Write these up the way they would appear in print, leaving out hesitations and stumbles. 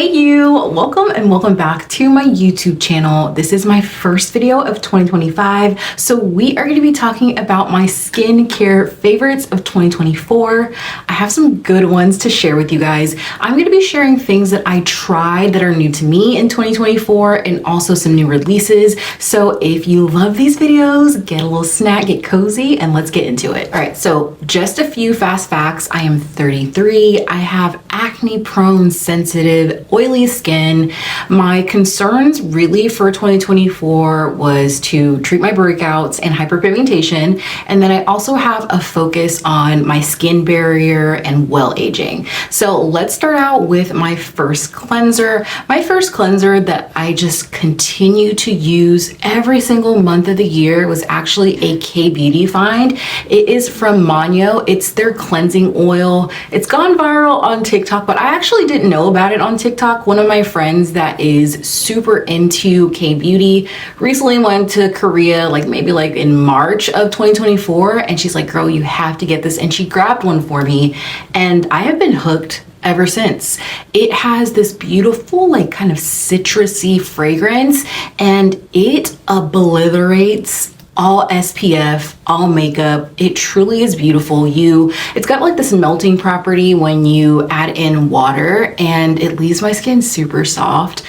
Hey you, welcome and welcome back to my YouTube channel. This is my first video of 2025. So we are going to be talking about my skincare favorites of 2024. I have some good ones to share with you guys. I'm going to be sharing things that I tried that are new to me in 2024 and also some new releases. So if you love these videos, get a little snack, get cozy, and let's get into it. All right, so just a few fast facts. I am 33. I have acne-prone, sensitive, oily skin. My concerns really for 2024 was to treat my breakouts and hyperpigmentation, and then I also have a focus on my skin barrier and well aging. So let's start out with my first cleanser. My first cleanser that I just continue to use every single month of the year was actually a K-beauty find. It is from Manyo. It's their cleansing oil. It's gone viral on TikTok, but I actually didn't know about it on TikTok. One of my friends that is super into K-beauty recently went to Korea, maybe in March of 2024, and she's like, girl, you have to get this, and she grabbed one for me, and I have been hooked ever since. It has this beautiful kind of citrusy fragrance, and it obliterates all SPF, all makeup. It truly is beautiful. It's got this melting property when you add in water, and it leaves my skin super soft.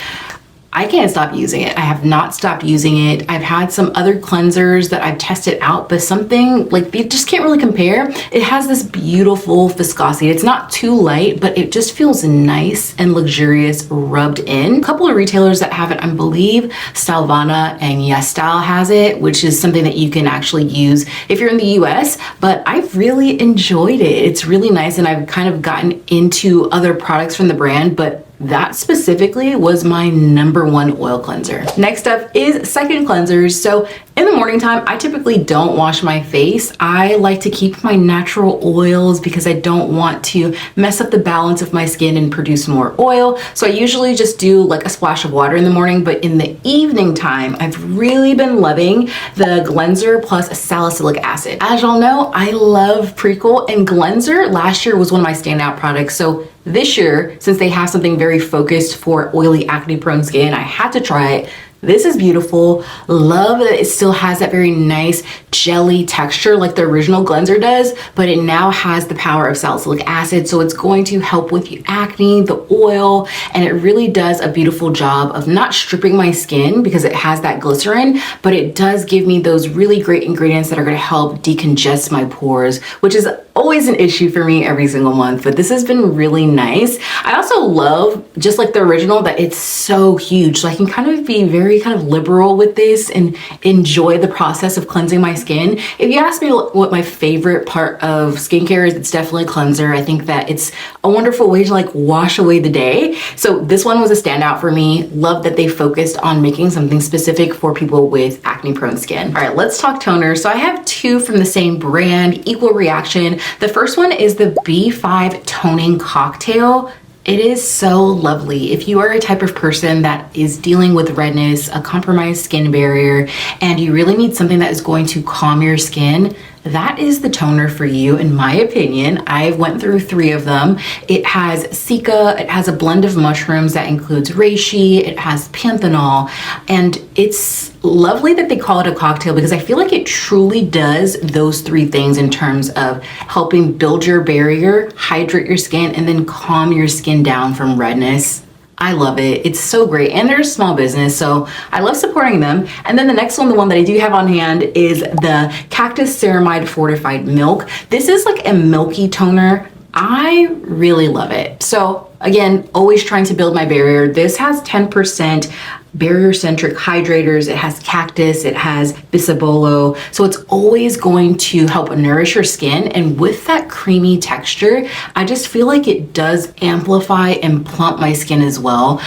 I can't stop using it. I have not stopped using it. I've had some other cleansers that I've tested out, but something they just can't really compare. It has this beautiful viscosity. It's not too light, but it just feels nice and luxurious rubbed in. A couple of retailers that have it, I believe Stylevana and YesStyle has it, which is something that you can actually use if you're in the US, but I've really enjoyed it. It's really nice, and I've kind of gotten into other products from the brand, but that specifically was my #1 oil cleanser. Next up is second cleansers. So in the morning time, I typically don't wash my face. I like to keep my natural oils because I don't want to mess up the balance of my skin and produce more oil. So I usually just do a splash of water in the morning, but in the evening time, I've really been loving the Gleanser plus salicylic acid. As y'all know, I love Prequel, and Gleanser last year was one of my standout products. So this year, since they have something very focused for oily acne-prone skin, I had to try it. This is beautiful. Love that it still has that very nice jelly texture like the original Gleanser does, but it now has the power of salicylic acid, so it's going to help with the acne, the oil, and it really does a beautiful job of not stripping my skin because it has that glycerin, but it does give me those really great ingredients that are going to help decongest my pores, which is always an issue for me every single month, but this has been really nice. I also love, just like the original, that it's so huge, so I can kind of be very liberal with this and enjoy the process of cleansing my skin. If you ask me what my favorite part of skincare is, it's definitely cleanser. I think that it's a wonderful way to wash away the day. So this one was a standout for me. Love that they focused on making something specific for people with acne prone skin. All right, let's talk toner. So I have two from the same brand, Equal Reaction. The first one is the B5 Toning Cocktail. It is so lovely. If you are a type of person that is dealing with redness, a compromised skin barrier, and you really need something that is going to calm your skin, that is the toner for you, in my opinion. I went through 3 of them. It has cica, it has a blend of mushrooms that includes reishi, it has panthenol, and it's lovely that they call it a cocktail because I feel like it truly does those 3 things in terms of helping build your barrier, hydrate your skin, and then calm your skin down from redness. I love it. It's so great. And they're a small business, so I love supporting them. And then the next one, the one that I do have on hand, is the Cactus Ceramide Fortified Milk. This is a milky toner. I really love it. So again, always trying to build my barrier. This has 10% barrier-centric hydrators. It has cactus, it has bisabolol. So it's always going to help nourish your skin. And with that creamy texture, I just feel like it does amplify and plump my skin as well.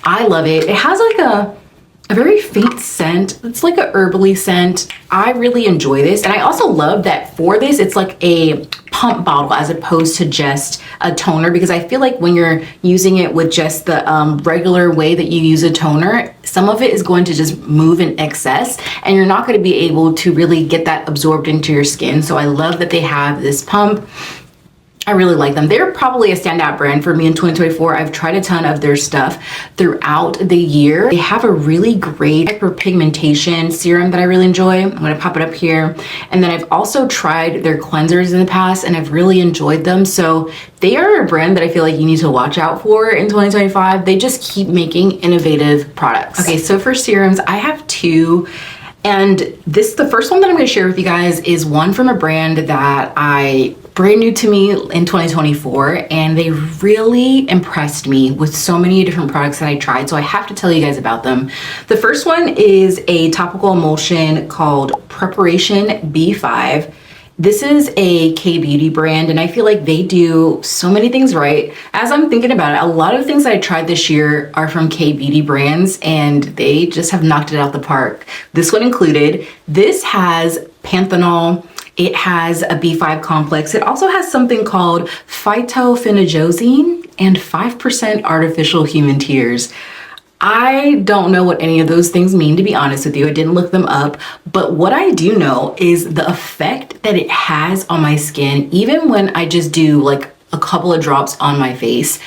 I love it. It has a very faint scent. It's a herbally scent. I really enjoy this. And I also love that for this, it's a pump bottle as opposed to just a toner, because I feel like when you're using it with just the regular way that you use a toner, some of it is going to just move in excess and you're not going to be able to really get that absorbed into your skin. So I love that they have this pump. I really like them. They're probably a standout brand for me in 2024. I've tried a ton of their stuff throughout the year. They have a really great hyperpigmentation serum that I really enjoy. I'm gonna pop it up here. And then I've also tried their cleansers in the past and I've really enjoyed them. So they are a brand that I feel like you need to watch out for in 2025. They just keep making innovative products. Okay, so for serums, I have two. And the first one that I'm gonna share with you guys is one from a brand that brand new to me in 2024, and they really impressed me with so many different products that I tried. So I have to tell you guys about them. The first one is a topical emulsion called Preperation B5. This is a K-beauty brand, and I feel like they do so many things right. As I'm thinking about it, a lot of things that I tried this year are from K-beauty brands, and they just have knocked it out the park. This one included. This has panthenol. It has a B5 complex. It also has something called phytophenazine and 5% artificial human tears. I don't know what any of those things mean, to be honest with you. I didn't look them up, but what I do know is the effect that it has on my skin, even when I just do like a couple of drops on my face,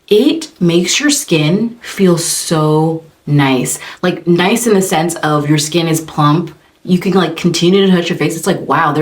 it makes your skin feel so nice. Like nice in the sense of your skin is plump. You can like continue to touch your face. It's like, wow,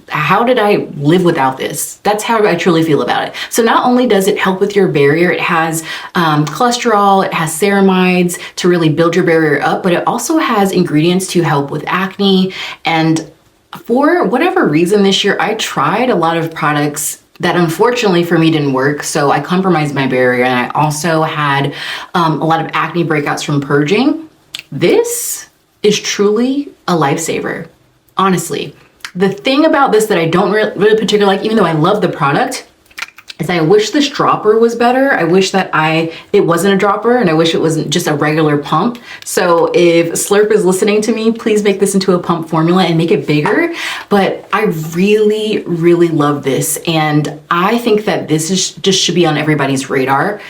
how did I live without this? That's how I truly feel about it. So not only does it help with your barrier, it has cholesterol, it has ceramides to really build your barrier up, but it also has ingredients to help with acne. And for whatever reason this year, I tried a lot of products that unfortunately for me didn't work. So I compromised my barrier, and I also had a lot of acne breakouts from purging. This is truly a lifesaver, honestly. The thing about this that I don't really particularly like, even though I love the product, is I wish this dropper was better. I wish that it wasn't a dropper, and I wish it wasn't just a regular pump. So if Slurp is listening to me, please make this into a pump formula and make it bigger. But I really, really love this. And I think that this just should be on everybody's radar.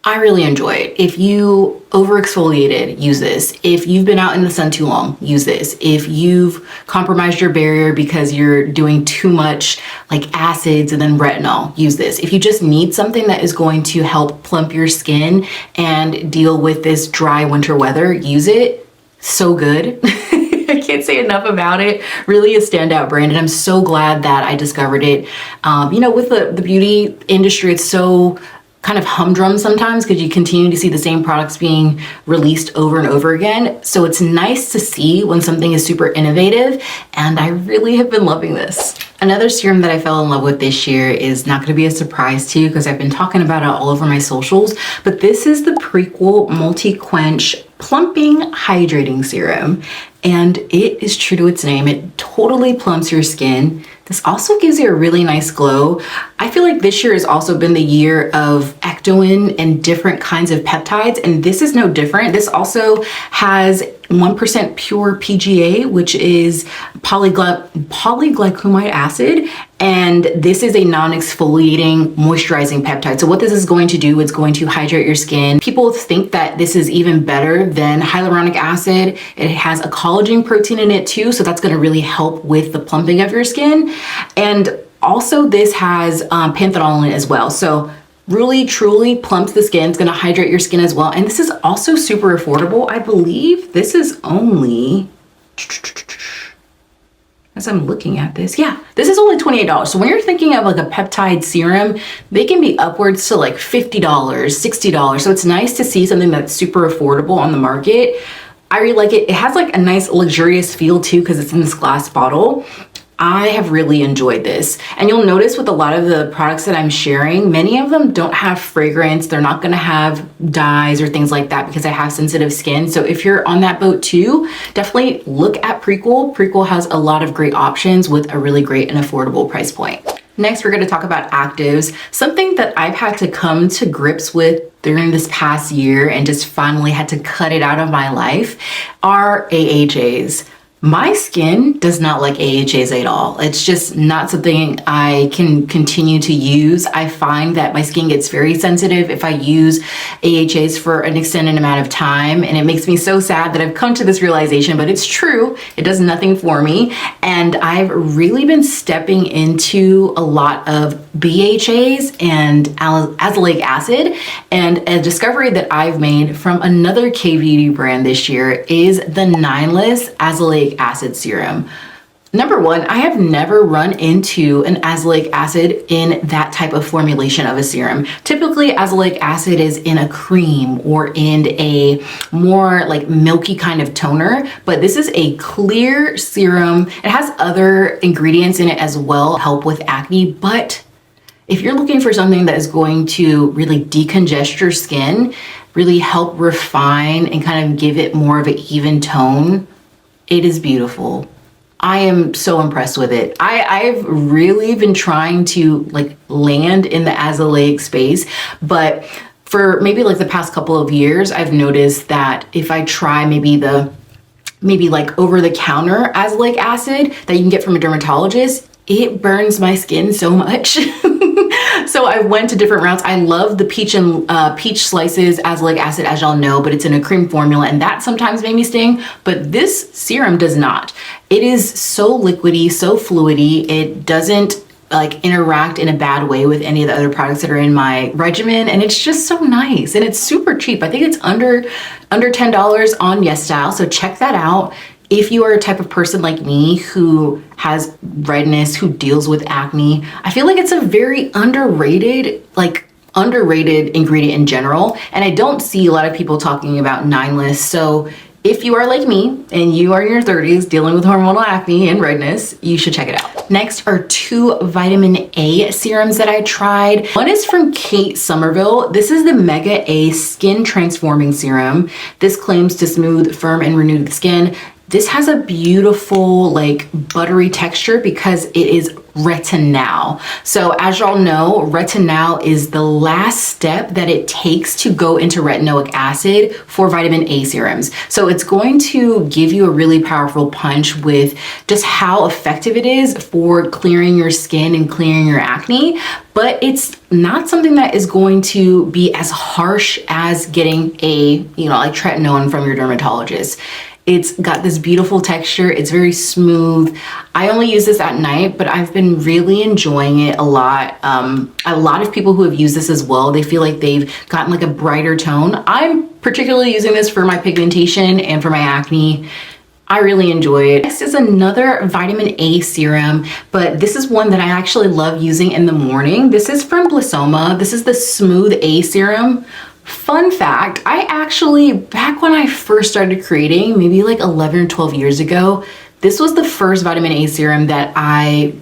I really enjoy it. If you over-exfoliated, use this. If you've been out in the sun too long, use this. If you've compromised your barrier because you're doing too much like acids and then retinol, use this. If you just need something that is going to help plump your skin and deal with this dry winter weather, use it. So good. I can't say enough about it. Really a standout brand, and I'm so glad that I discovered it. You know, with the beauty industry, it's so kind of humdrum sometimes because you continue to see the same products being released over and over again. So it's nice to see when something is super innovative, and I really have been loving this. Another serum that I fell in love with this year is not going to be a surprise to you because I've been talking about it all over my socials, but this is the Prequel Multi-quench Plumping Hydrating Serum, and it is true to its name. It totally plumps your skin. This also gives you a really nice glow. I feel like this year has also been the year of ectoin and different kinds of peptides, and this is no different. This also has 1% pure PGA, which is polyglycomide acid, and this is a non-exfoliating moisturizing peptide. So what this is going to do, it's going to hydrate your skin. People think that this is even better than hyaluronic acid. It has a collagen protein in it too, so that's going to really help with the plumping of your skin. And also this has panthenol in it as well. So really truly plumps the skin. It's going to hydrate your skin as well. And this is also super affordable. I believe this is only, as I'm looking at this, yeah, this is only $28. So when you're thinking of like a peptide serum, they can be upwards to like $50, $60. So it's nice to see something that's super affordable on the market. I really like it. It has like a nice luxurious feel too because it's in this glass bottle. I have really enjoyed this. And you'll notice with a lot of the products that I'm sharing, many of them don't have fragrance. They're not gonna have dyes or things like that because I have sensitive skin. So if you're on that boat too, definitely look at Prequel. Prequel has a lot of great options with a really great and affordable price point. Next, we're gonna talk about actives. Something that I've had to come to grips with during this past year and just finally had to cut it out of my life are AHAs. My skin does not like AHAs at all. It's just not something I can continue to use. I find that my skin gets very sensitive if I use AHAs for an extended amount of time, and it makes me so sad that I've come to this realization, but it's true. It does nothing for me, and I've really been stepping into a lot of BHAs and azelaic acid. And a discovery that I've made from another K-beauty brand this year is the Nineless azelaic acid serum. Number one, I have never run into an azelaic acid in that type of formulation of a serum. Typically, azelaic acid is in a cream or in a more like milky kind of toner, but this is a clear serum. It has other ingredients in it as well, help with acne, but if you're looking for something that is going to really decongest your skin, really help refine and kind of give it more of an even tone, it is beautiful. I am so impressed with it. I've really been trying to like land in the azelaic space, but for maybe like the past couple of years, I've noticed that if I try maybe like over the counter azelaic acid that you can get from a dermatologist, it burns my skin so much. So I went to different routes. I love the peach and peach slices azelaic acid, as y'all know, but it's in a cream formula, and that sometimes made me sting, but this serum does not. It is so liquidy, so fluidy. It doesn't like interact in a bad way with any of the other products that are in my regimen, and it's just so nice, and it's super cheap. I think it's under $10 on YesStyle, so check that out. If you are a type of person like me who has redness, who deals with acne, I feel like it's a very underrated ingredient in general. And I don't see a lot of people talking about Nineless. So if you are like me and you are in your 30s dealing with hormonal acne and redness, you should check it out. Next are 2 vitamin A serums that I tried. One is from Kate Somerville. This is the Mega A Skin Transforming Serum. This claims to smooth, firm, and renew the skin. This has a beautiful like buttery texture because it is retinol. So as y'all know, retinol is the last step that it takes to go into retinoic acid for vitamin A serums. So it's going to give you a really powerful punch with just how effective it is for clearing your skin and clearing your acne, but it's not something that is going to be as harsh as getting a, like tretinoin from your dermatologist. It's got this beautiful texture. It's very smooth. I only use this at night, but I've been really enjoying it a lot. A lot of people who have used this as well, they feel like they've gotten like a brighter tone. I'm particularly using this for my pigmentation and for my acne. I really enjoy it. Next is another vitamin A serum, but this is one that I actually love using in the morning. This is from Blissoma. This is the Smooth A serum. Fun fact, I actually, back when I first started creating, maybe like 11 or 12 years ago, this was the first vitamin A serum that I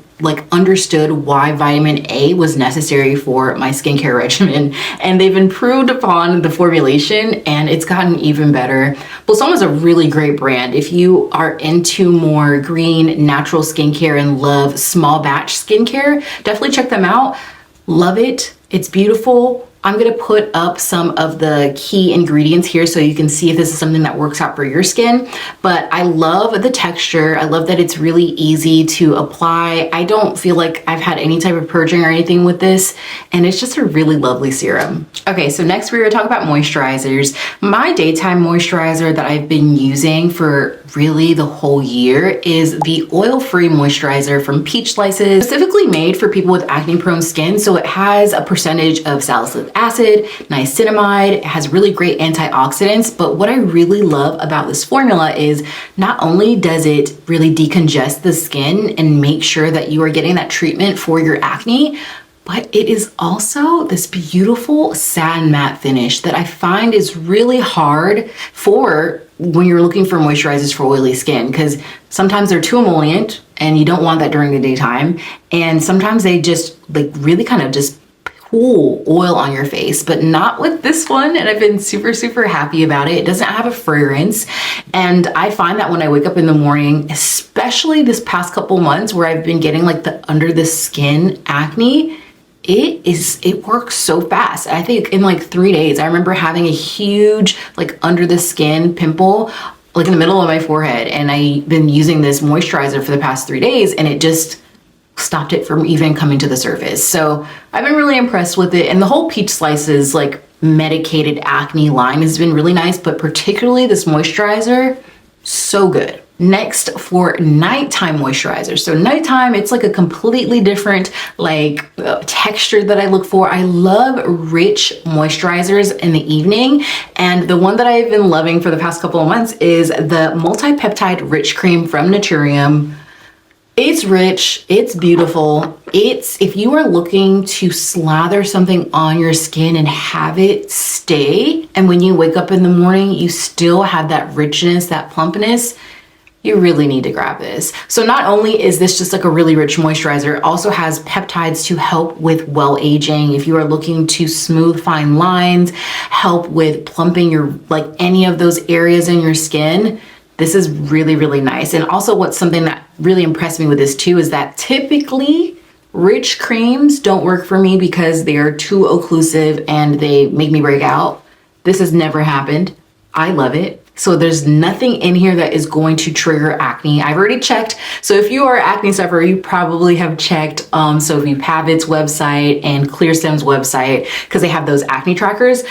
understood why vitamin A was necessary for my skincare regimen. And they've improved upon the formulation and it's gotten even better. Blissoma is a really great brand. If you are into more green, natural skincare and love small batch skincare, definitely check them out. Love it. It's beautiful. I'm gonna put up some of the key ingredients here so you can see if this is something that works out for your skin. But I love the texture. I love that it's really easy to apply. I don't feel like I've had any type of purging or anything with this, and it's just a really lovely serum. Okay, so next we're gonna talk about moisturizers. My daytime moisturizer that I've been using for really the whole year is the oil-free moisturizer from Peach Slices, specifically made for people with acne-prone skin. So it has a percentage of salicylic acid, niacinamide, it has really great antioxidants, but what I really love about this formula is not only does it really decongest the skin and make sure that you are getting that treatment for your acne, but it is also this beautiful satin matte finish that I find is really hard for when you're looking for moisturizers for oily skin, because sometimes they're too emollient and you don't want that during the daytime, and sometimes they just really kind of just pool oil on your face, but not with this one. And I've been super happy about it. It doesn't have a fragrance, and I find that when I wake up in the morning, especially this past couple months where I've been getting like the under the skin acne, it works so fast. I think in like 3 days, I remember having a huge under the skin pimple in the middle of my forehead, and I've been using this moisturizer for the past 3 days and it just stopped it from even coming to the surface. So I've been really impressed with it, and the whole Peach Slices medicated acne line has been really nice, but particularly this moisturizer, so good. Next, for nighttime moisturizer. So nighttime, it's like a completely different like texture that I look for. I love rich moisturizers in the evening. And the one that I've been loving for the past couple of months is the Multi-Peptide Rich Cream from Naturium. It's rich, it's beautiful. If you are looking to slather something on your skin and have it stay, and when you wake up in the morning, you still have that richness, that plumpness, you really need to grab this. So not only is this just like a really rich moisturizer, it also has peptides to help with well aging. If you are looking to smooth fine lines, help with plumping your, like any of those areas in your skin, this is really, really nice. And also what's something that really impressed me with this too is that typically rich creams don't work for me because they are too occlusive and they make me break out. This has never happened. I love it. So there's nothing in here that is going to trigger acne. I've already checked. So if you are an acne sufferer, you probably have checked Sophie Pavitt's website and Clearstem's website because they have those acne trackers.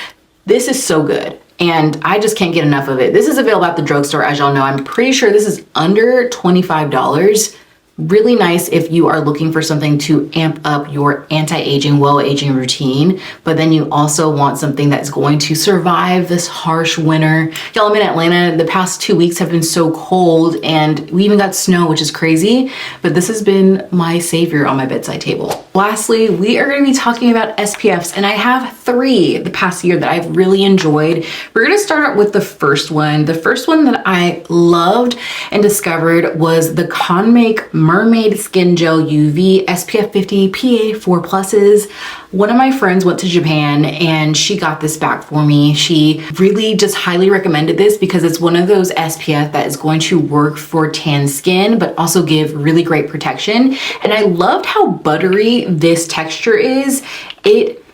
This is so good. And I just can't get enough of it. This is available at the drugstore, as y'all know. I'm pretty sure this is under $25. Really nice if you are looking for something to amp up your anti-aging, well-aging routine, but then you also want something that's going to survive this harsh winter. Y'all, I'm in Atlanta. The past 2 weeks have been so cold and we even got snow, which is crazy, but this has been my savior on my bedside table. Lastly, we are going to be talking about SPFs, and I have 3 the past year that I've really enjoyed. We're going to start out with the first one. The first one that I loved and discovered was the Conmake Mermaid Skin Gel UV SPF 50 PA4+. One of my friends went to Japan and she got this back for me. She really just highly recommended this because it's one of those SPF that is going to work for tan skin, but also give really great protection. And I loved how buttery this texture is. It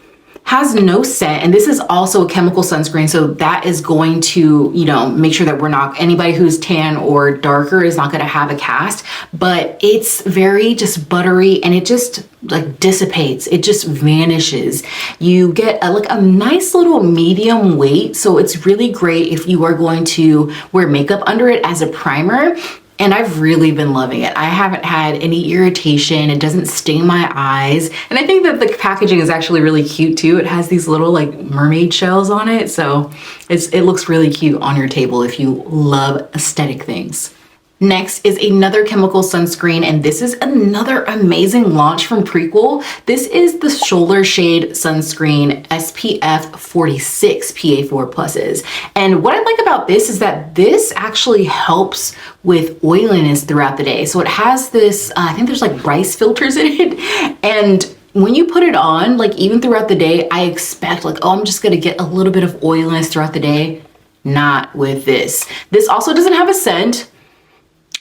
has no scent, and this is also a chemical sunscreen, so that is going to, you know, make sure that we're not, anybody who's tan or darker is not going to have a cast, but it's very just buttery and it just like dissipates, it just vanishes. You get like a nice little medium weight, so it's really great if you are going to wear makeup under it as a primer. And I've really been loving it. I haven't had any irritation. It doesn't sting my eyes. And I think that the packaging is actually really cute too. It has these little like mermaid shells on it. So it looks really cute on your table if you love aesthetic things. Next is another chemical sunscreen, and this is another amazing launch from Prequel. This is the Shoulder Shade Sunscreen SPF 46 PA4+. And what I like about this is that this actually helps with oiliness throughout the day. So it has this, I think there's like rice filters in it. And when you put it on, like even throughout the day, I expect like, oh, I'm just gonna get a little bit of oiliness throughout the day. Not with this. This also doesn't have a scent.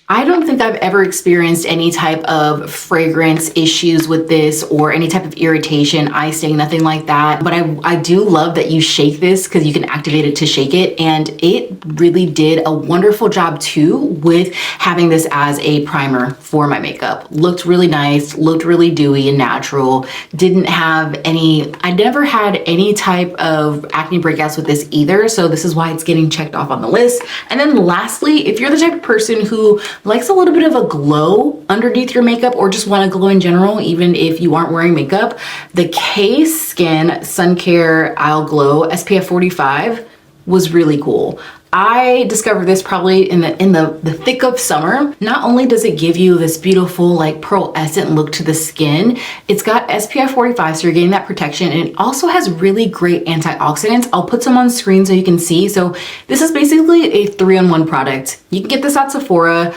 I don't think I've ever experienced any type of fragrance issues with this or any type of irritation, eye sting, nothing like that. But I do love that you shake this because you can activate it to shake it. And it really did a wonderful job too with having this as a primer for my makeup. Looked really nice, looked really dewy and natural. Didn't have any, I never had any type of acne breakouts with this either. So this is why it's getting checked off on the list. And then lastly, if you're the type of person who likes a little bit of a glow underneath your makeup or just want to glow in general, even if you aren't wearing makeup, the K-Skin Sun Care Isle Glow SPF 45 was really cool. I discovered this probably in the thick of summer. Not only does it give you this beautiful like pearlescent look to the skin, it's got SPF 45, so you're getting that protection, and it also has really great antioxidants. I'll put some on screen so you can see. So this is basically a 3-in-1 product. You can get this at Sephora.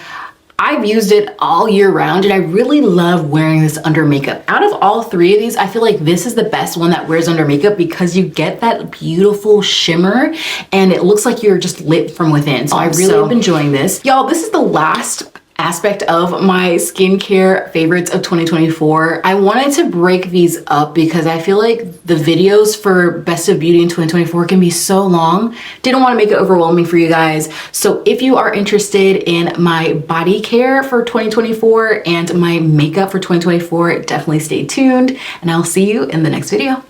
I've used it all year round and I really love wearing this under makeup. Out of all 3 of these, I feel like this is the best one that wears under makeup because you get that beautiful shimmer and it looks like you're just lit from within. So I really am enjoying this. Y'all, this is the last aspect of my skincare favorites of 2024. I wanted to break these up because I feel like the videos for Best of Beauty in 2024 can be so long. Didn't want to make it overwhelming for you guys. So if you are interested in my body care for 2024 and my makeup for 2024, definitely stay tuned and I'll see you in the next video.